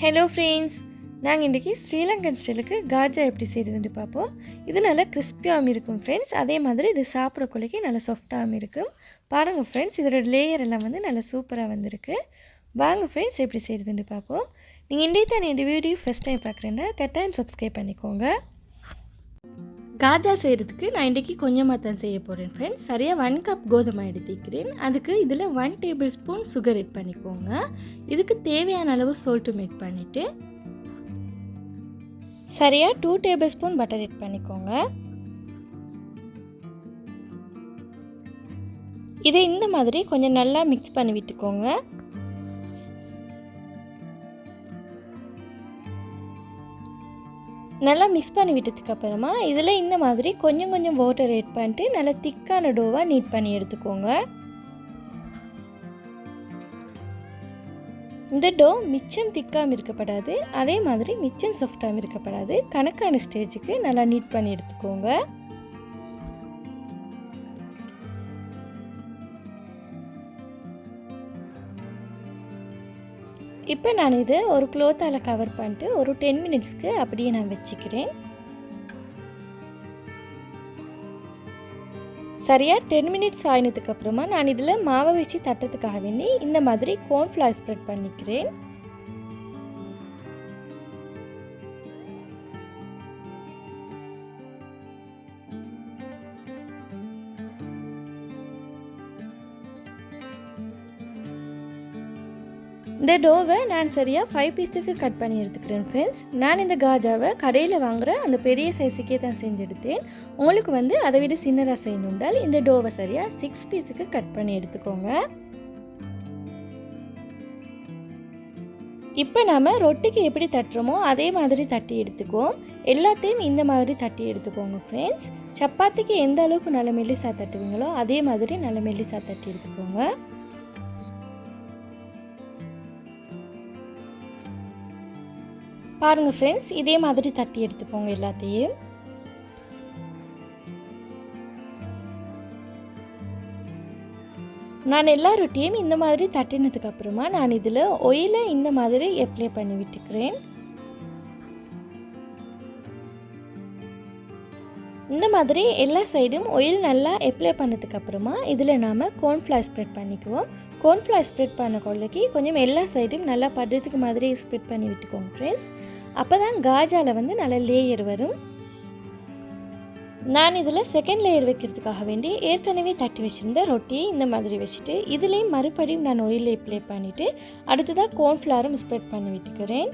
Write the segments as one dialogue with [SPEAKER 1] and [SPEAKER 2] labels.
[SPEAKER 1] Hello friends, நாங்கள் இன்றைக்கி ஸ்ரீலங்கன் ஸ்டைலுக்கு காஜா எப்படி செய்கிறதுன்னு பார்ப்போம். இது நல்லா கிறிஸ்பியாகவும் இருக்கும் ஃப்ரெண்ட்ஸ். அதே மாதிரி இது சாப்பிட்ற கொள்ளைக்கு நல்லா சாஃப்டாகவும் இருக்கும். பாருங்கள் ஃப்ரெண்ட்ஸ், இதோட லேயர் எல்லாம் வந்து நல்லா சூப்பராக வந்திருக்கு. வாங்க ஃப்ரெண்ட்ஸ் எப்படி செய்கிறதுன்னு பார்ப்போம். நீங்கள் இன்றைக்கு தான் இந்த வீடியோ ஃபஸ்ட் டைம் பார்க்குறேன்னா கட்டாயம் சப்ஸ்கிரைப் பண்ணிக்கோங்க. காஜா செய்கிறதுக்கு நான் இன்றைக்கி கொஞ்சமாக தான் செய்ய போகிறேன் ஃப்ரெண்ட்ஸ். சரியாக 1 கப் கோதுமை எடுத்துக்கிறேன். அதுக்கு இதில் 1 டேபிள் ஸ்பூன் சுகர் ஆட் பண்ணிக்கோங்க. இதுக்கு தேவையான அளவு சால்ட்டும் ஆட் பண்ணிவிட்டு சரியாக 2 டேபிள் ஸ்பூன் பட்டர் ஆட் பண்ணிக்கோங்க. இதை இந்த மாதிரி கொஞ்சம் நல்லா மிக்ஸ் பண்ணி விட்டுக்கோங்க. நல்லா மிக்ஸ் பண்ணி விட்டதுக்கு அப்புறமா இதில் இந்த மாதிரி கொஞ்சம் கொஞ்சம் வாட்டர் ஆட் பண்ணிட்டு நல்லா திக்கான டோவாக நீட் பண்ணி எடுத்துக்கோங்க. இந்த டோ மிச்சம் திக்காமல் இருக்கப்படாது, அதே மாதிரி மிச்சம் சாஃப்டாகவும் இருக்கப்படாது. கணக்கான ஸ்டேஜுக்கு நல்லா நீட் பண்ணி எடுத்துக்கோங்க. இப்போ நான் இதை ஒரு க்ளோத்தால் கவர் பண்ணிட்டு ஒரு 10 மினிட்ஸ்க்கு அப்படியே நான் வச்சுக்கிறேன். சரியாக 10 மினிட்ஸ் ஆயினதுக்கு அப்புறமா நான் இதில் மாவை வச்சு தட்டத்துக்காக வேண்டி இந்த மாதிரி கார்ன்ஃப்ளவர் ஸ்ப்ரெட் பண்ணிக்கிறேன். இந்த டோவை நான் சரியாக 5 பீஸுக்கு கட் பண்ணி எடுத்துக்கிறேன் ஃப்ரெண்ட்ஸ். நான் இந்த காஜாவை கடையில் வாங்குகிற அந்த பெரிய சைஸுக்கே தான் செஞ்சு எடுத்தேன். உங்களுக்கு வந்து அதை விட சின்னதாக செய்யணுன்றால் இந்த டோவை சரியாக 6 பீஸுக்கு கட் பண்ணி எடுத்துக்கோங்க. இப்போ நாம் ரொட்டிக்கு எப்படி தட்டுறோமோ அதே மாதிரி தட்டி எடுத்துக்குவோம். எல்லாத்தையும் இந்த மாதிரி தட்டி எடுத்துக்கோங்க ஃப்ரெண்ட்ஸ். சப்பாத்திக்கு எந்த அளவுக்கு நல்ல மெல்லிசா தட்டுவீங்களோ அதே மாதிரி நல்ல மெல்லிசா தட்டி எடுத்துக்கோங்க. பாருங்கள் ஃப்ரெண்ட்ஸ், இதே மாதிரி தட்டி எடுத்துக்கோங்க எல்லாத்தையும். நான் எல்லா ரொட்டியும் இந்த மாதிரி தட்டினதுக்கு அப்புறமா நான் இதில் ஆயிலை இந்த மாதிரி அப்ளை பண்ணி விட்டுக்கிறேன். இந்த மாதிரி எல்லா சைடும் ஆயில் நல்லா அப்ளை பண்ணதுக்கு அப்புறமா இதில் நாம் கார்ன்ஃப்ளவர் ஸ்ப்ரெட் பண்ணிக்குவோம். கார்ன்ஃப்ளவர் ஸ்ப்ரெட் பண்ண கொள்ளைக்கு கொஞ்சம் எல்லா சைடும் நல்லா படுறதுக்கு மாதிரி ஸ்ப்ரெட் பண்ணி விட்டுக்கோங்க ஃப்ரெண்ட்ஸ். அப்போ தான் காஜாவில் வந்து நல்ல லேயர் வரும். நான் இதில் செகண்ட் லேயர் வைக்கிறதுக்காக வேண்டி ஏற்கனவே தட்டி வச்சுருந்த ரொட்டியை இந்த மாதிரி வச்சுட்டு இதுலேயும் மறுபடியும் நான் ஆயிலை அப்ளை பண்ணிவிட்டு அடுத்ததாக கார்ன்ஃப்ளவரும் ஸ்ப்ரெட் பண்ணி விட்டுக்கிறேன்.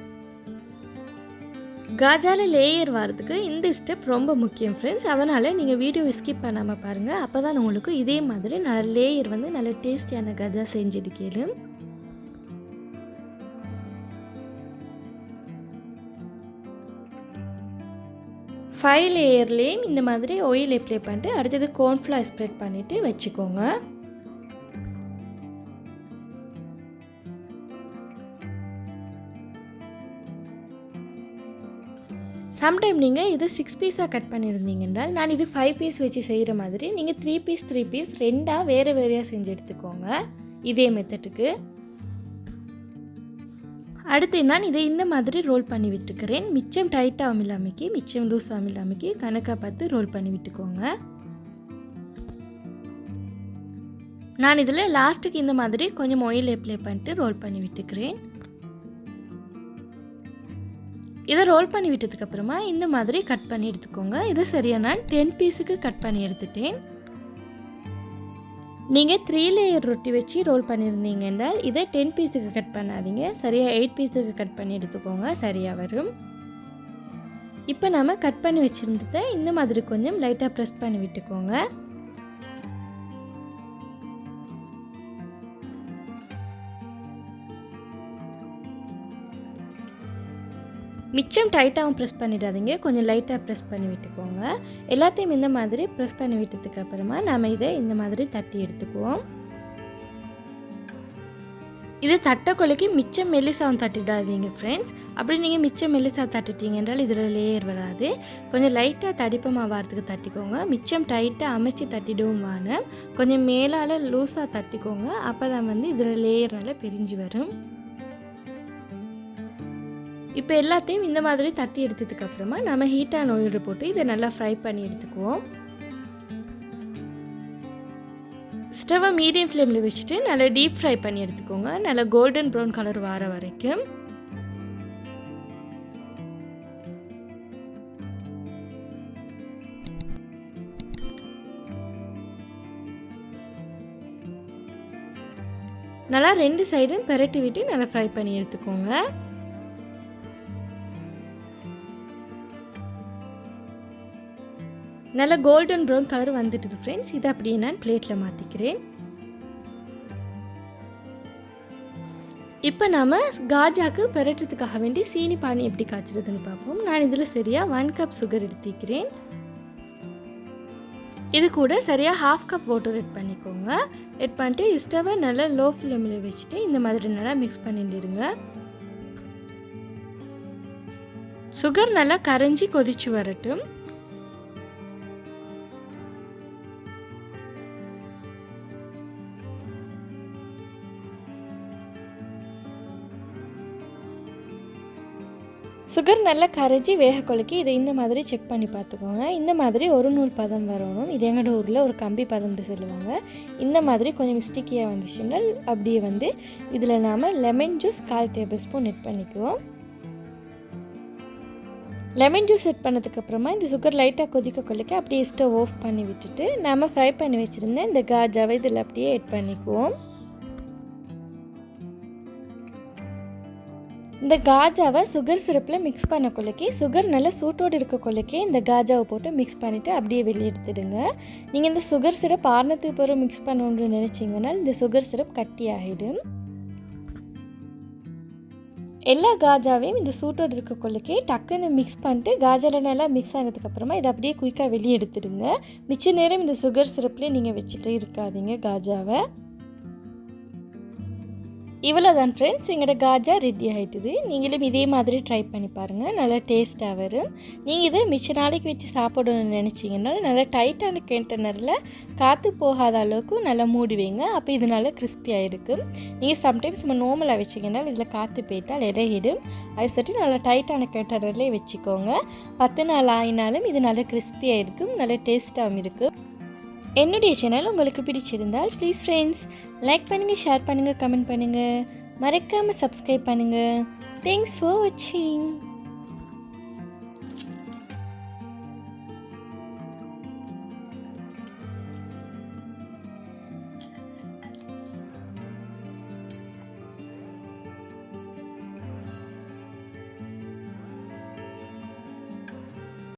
[SPEAKER 1] காஜாவில் லேயர் வரதுக்கு இந்த ஸ்டெப் ரொம்ப முக்கியம் ஃப்ரெண்ட்ஸ். அதனால் நீங்கள் வீடியோவை ஸ்கிப் பண்ணாமல் பாருங்கள். அப்போ தான் உங்களுக்கு இதே மாதிரி நல்ல லேயர் வந்து நல்ல டேஸ்டியான காஜா செஞ்சுருக்கேன். ஃபைவ் லேயர்லேயும் இந்த மாதிரி ஆயில் அப்ளை பண்ணிட்டு அடுத்தது கார்ன்ஃப்ளவர் ஸ்ப்ரெட் பண்ணிவிட்டு வச்சுக்கோங்க. சம்டைம் நீங்கள் இது 6 பீஸாக கட் பண்ணியிருந்தீங்கன்றால் நான் இது 5 பீஸ் வச்சு செய்கிற மாதிரி நீங்கள் 3 பீஸ் ரெண்டாக வேறையாக செஞ்சு எடுத்துக்கோங்க இதே மெத்தட்டுக்கு. அடுத்து நான் இதை இந்த மாதிரி ரோல் பண்ணி விட்டுக்கிறேன். மிச்சம் டைட்டாகவும் இல்லாமக்கி மிச்சம் லூஸாகவும் இல்லாமக்கி கணக்காக பார்த்து ரோல் பண்ணி விட்டுக்கோங்க. நான் இதில் லாஸ்ட்டுக்கு இந்த மாதிரி கொஞ்சம் ஆயில் அப்ளை பண்ணிட்டு ரோல் பண்ணி விட்டுக்கிறேன். இதை ரோல் பண்ணி விட்டதுக்கு அப்புறமா இந்த மாதிரி கட் பண்ணி எடுத்துக்கோங்க. இது சரியாக நான் 10 பீஸுக்கு கட் பண்ணி எடுத்துட்டேன். நீங்கள் 3 லேயர் ரொட்டி வச்சு ரோல் பண்ணியிருந்தீங்க என்றால் இதை 10 பீஸுக்கு கட் பண்ணாதீங்க. சரியாக 8 பீஸுக்கு கட் பண்ணி எடுத்துக்கோங்க, சரியாக வரும். இப்போ நம்ம கட் பண்ணி வச்சுருந்ததை இந்த மாதிரி கொஞ்சம் லைட்டாக ப்ரெஸ் பண்ணி விட்டுக்கோங்க. மிச்சம் டைட்டாகவும் ப்ரெஸ் பண்ணிடாதீங்க, கொஞ்சம் லைட்டாக ப்ரெஸ் பண்ணி விட்டுக்கோங்க. எல்லாத்தையும் இந்த மாதிரி ப்ரெஸ் பண்ணி விட்டதுக்கு அப்புறமா நம்ம இதை இந்த மாதிரி தட்டி எடுத்துக்குவோம். இது தட்டக்கொலைக்கு மிச்சம் மெல்லிசாவும் தட்டிடாதீங்க ஃப்ரெண்ட்ஸ். அப்படி நீங்கள் மிச்சம் மெல்லிசா தட்டிட்டீங்க என்றால் இதில் லேயர் வராது. கொஞ்சம் லைட்டாக தடிப்பமாக வாரத்துக்கு தட்டிக்கோங்க. மிச்சம் டைட்டாக அமைச்சு தட்டிடவும் வாங்க. கொஞ்சம் மேலால் லூஸாக தட்டிக்கோங்க. அப்போ தான் வந்து இதில் லேயர் நல்லா பிரிஞ்சு வரும். இப்போ எல்லாத்தையும் இந்த மாதிரி தட்டி எடுத்ததுக்கு அப்புறமா நம்ம ஹீட்டான ஆயில் போட்டு இதை நல்லா ஃப்ரை பண்ணி எடுத்துக்குவோம். ஸ்டவ்வை மீடியம் ஃப்ளேமில் வச்சுட்டு நல்லா டீப் ஃப்ரை பண்ணி எடுத்துக்கோங்க. நல்லா கோல்டன் ப்ரௌன் கலர் வர வரைக்கும். நல்லா 2 சைடும் பெரட்டி விட்டு நல்லா ஃப்ரை பண்ணி எடுத்துக்கோங்க. நல்லா கோல்டன் ப்ரௌன் கலர் வந்துட்டுது ஃப்ரெண்ட்ஸ். இதை அப்படியே நான் பிளேட்டில் மாற்றிக்கிறேன். இப்போ நாம் காஜாக்கு பெரட்டுறதுக்காக வேண்டி சீனி பானி எப்படி காய்ச்சறதுன்னு பார்ப்போம். நான் இதில் சரியாக 1 கப் சுகர் எடுத்துக்கிறேன். இது கூட சரியாக 1/2 கப் வாட்டர் ஆட் பண்ணிக்கோங்க. ஆட் பண்ணிட்டு ஸ்டவ்வை நல்லா லோ ஃப்ளேமில் வச்சுட்டு இந்த மாதிரி நல்லா மிக்ஸ் பண்ணிடுங்க. சுகர் நல்லா கரைஞ்சி கொதிச்சு வரட்டும். சுகர் நல்லா கரைச்சி வேக கொலைக்கி இதை இந்த மாதிரி செக் பண்ணி பார்த்துக்கோங்க. இந்த மாதிரி ஒரு நூல் பதம் வரணும். இது எங்களோட ஊரில் ஒரு கம்பி பதம்னு சொல்லுவாங்க. இந்த மாதிரி கொஞ்சம் மிஸ்டேக்கியாக வந்துச்சுன்னா அப்படியே வந்து இதில் நாம் lemon juice 1/4 tablespoon add பண்ணிக்குவோம். லெமன் ஜூஸ் ஆட் பண்ணதுக்கப்புறமா இந்த சுகர் லைட்டாக கொதிக்க கொலைக்க அப்படியே ஸ்டவ் ஆஃப் பண்ணி விட்டுட்டு நாம் ஃப்ரை பண்ணி வச்சுருந்தேன் இந்த காஜாவை இதில் அப்படியே ஆட் பண்ணிக்குவோம். இந்த காஜாவை சுகர் சிரப்பில் மிக்ஸ் பண்ண கொள்ளைக்கி சுகர் நல்லா சூட்டோடு இருக்க கொள்ளைக்கே இந்த காஜாவை போட்டு மிக்ஸ் பண்ணிவிட்டு அப்படியே வெளியே எடுத்துடுங்க. நீங்கள் இந்த சுகர் சிரப் ஆறுனத்துக்கு பிறகு மிக்ஸ் பண்ணணுன்னு நினச்சிங்கன்னா இந்த சுகர் சிரப் கட்டி ஆகிடும். எல்லா காஜாவையும் இந்த சூட்டோடு இருக்க கொள்ளைக்கே டக்குன்னு மிக்ஸ் பண்ணிட்டு காஜாவில் நல்லா மிக்ஸ் ஆனதுக்கப்புறமா இதை அப்படியே குயிக்காக வெளியே எடுத்துடுங்க. மிச்ச நேரம் இந்த சுகர் சிரப்லேயே நீங்கள் வச்சுட்டு இருக்காதீங்க காஜாவை. இவ்வளோதான் ஃப்ரெண்ட்ஸ், எங்களோட காஜா ரெடி ஆகிட்டுது. நீங்களும் இதே மாதிரி ட்ரை பண்ணி பாருங்கள். நல்லா டேஸ்ட்டாக வரும். நீங்கள் இதை மிச்ச நாளைக்கு வச்சு சாப்பிடணும்னு நினச்சிங்கன்னா நல்லா டைட்டான கண்டெய்னரில் காற்று போகாத அளவுக்கு நல்லா மூடி வைங்க. அப்போ இது நல்லா கிறிஸ்பியாக இருக்கும். நீங்கள் சம்டைம்ஸ் நம்ம நார்மலாக வச்சிங்கன்னா இதில் காற்று போயிட்டால் இறகிடும். அது சொல்லிட்டு நல்லா டைட்டான கண்டெய்னர்லேயே வச்சுக்கோங்க. 10 நாள் ஆகினாலும் இது நல்லா கிறிஸ்பியாக இருக்கும், நல்லா டேஸ்ட்டாகவும் இருக்கும். என்னுடைய சேனல் உங்களுக்கு பிடிச்சிருந்தால் ப்ளீஸ் ஃப்ரெண்ட்ஸ் லைக் பண்ணுங்கள், ஷேர் பண்ணுங்கள், கமெண்ட் பண்ணுங்கள், மறக்காமல் சப்ஸ்கிரைப் பண்ணுங்கள். தேங்க்ஸ் ஃபார் வாட்சிங்.